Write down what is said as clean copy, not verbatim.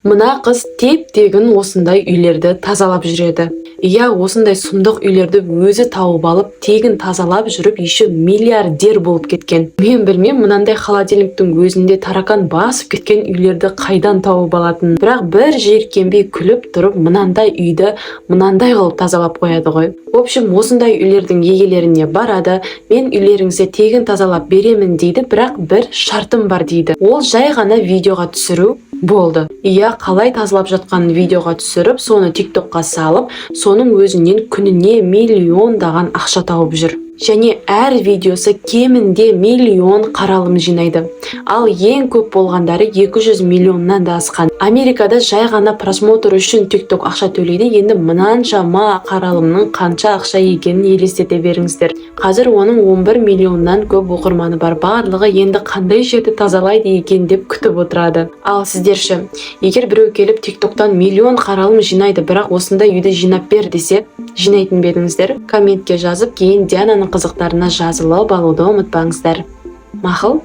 Мына қыз теп-тегін осындай үйлерді тазалап жүреді. Иә, осындай сұмдық үйлерді өзі тауып алып, тегін тазалап жүріп, еще миллиардер болып кеткен. Мен білмеймін, мынандай холодильниктің өзінде таракан басып кеткен үйлерді қайдан тауып алатын. Бірақ бір жиіркенбей күліп тұрып, мынандай үйді мынандай қылып тазалап қояды ғой. В общем, осындай үйлердің егелеріне барады, мен үйлеріңізді тегін тазалап беремін дейді, бірақ бір шартым бар дейді. Ол жай ғана видеоға түсіру болды. Иә, қалай тазалап жатқанын видеоға түсіріп, соны TikTokқа салып, соның өзінен күніне миллиондаған ақша тауып жүр. Және әр видеосы кемінде миллион қаралым жинайды. Ал ең көп болғандары 200 миллионнан да асқан. Америкада жай ғана просмотр үшін TikTok ақша төлейді. Енді мынаншама қаралымның қанша ақша екенін елестете беріңіздер. Қазір оның 11 миллионнан көп оқырманы бар. Барлығы енді қандай жерді тазалайды екен деп күтіп отырады. Ал сіздерші, егер біреу келіп TikToktан миллион қаралым жинайды, бірақ осындай үйді жинап бер десе, жинайтын ба едіңіздер? Комментке жазып, кейін Диананың қызықтарына жазылып алуды ұмытпаңыздар. Мақұл?